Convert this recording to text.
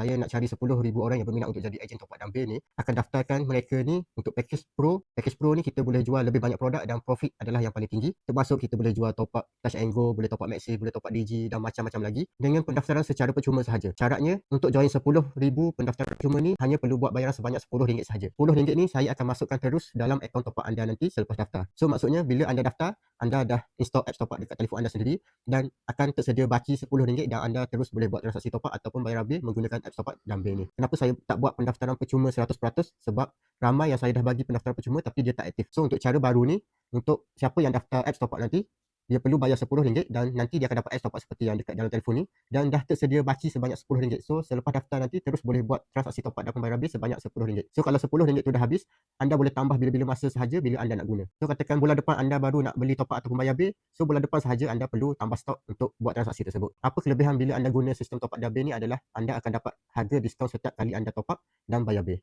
saya nak cari 10,000 orang yang berminat untuk jadi ejen top up dan Bil ni, akan daftarkan mereka ni untuk package Pro. Package Pro ni kita boleh jual lebih banyak produk dan profit adalah yang paling tinggi. Termasuk kita boleh jual top up Touch and Go, boleh top up Maxi, boleh top up Digi dan macam-macam lagi dengan pendaftaran secara percuma sahaja. Syaratnya untuk join 10,000 pendaftaran percuma ni hanya perlu buat bayaran sebanyak RM10 sahaja. RM10 ni saya akan masukkan terus dalam akaun top up anda nanti selepas daftar. So maksudnya bila anda daftar, anda dah install apps top up dekat telefon anda sendiri dan akan tersedia baki RM10 dan anda terus boleh buat transaksi top up ataupun bayar bil menggunakan apps top up dan Bil ni. Kenapa saya tak buat pendaftaran percuma 100%? Sebab ramai yang saya dah bagi pendaftaran percuma tapi dia tak aktif. So untuk cara baru ni, untuk siapa yang daftar apps top up nanti, dia perlu bayar RM10 dan nanti dia akan dapat apps top up seperti yang dekat dalam telefon ni dan dah tersedia baki sebanyak RM10. So selepas daftar nanti terus boleh buat transaksi top up dan pembayaran bil sebanyak RM10. So kalau RM10 tu dah habis, anda boleh tambah bila-bila masa sahaja bila anda nak guna. So katakan bulan depan anda baru nak beli top up ataupun bayar bil, so bulan depan sahaja anda perlu tambah stok untuk buat transaksi tersebut. Apa kelebihan bila anda guna sistem top up dan bil ni adalah anda akan dapat harga diskaun setiap kali anda top up dan bayar bil.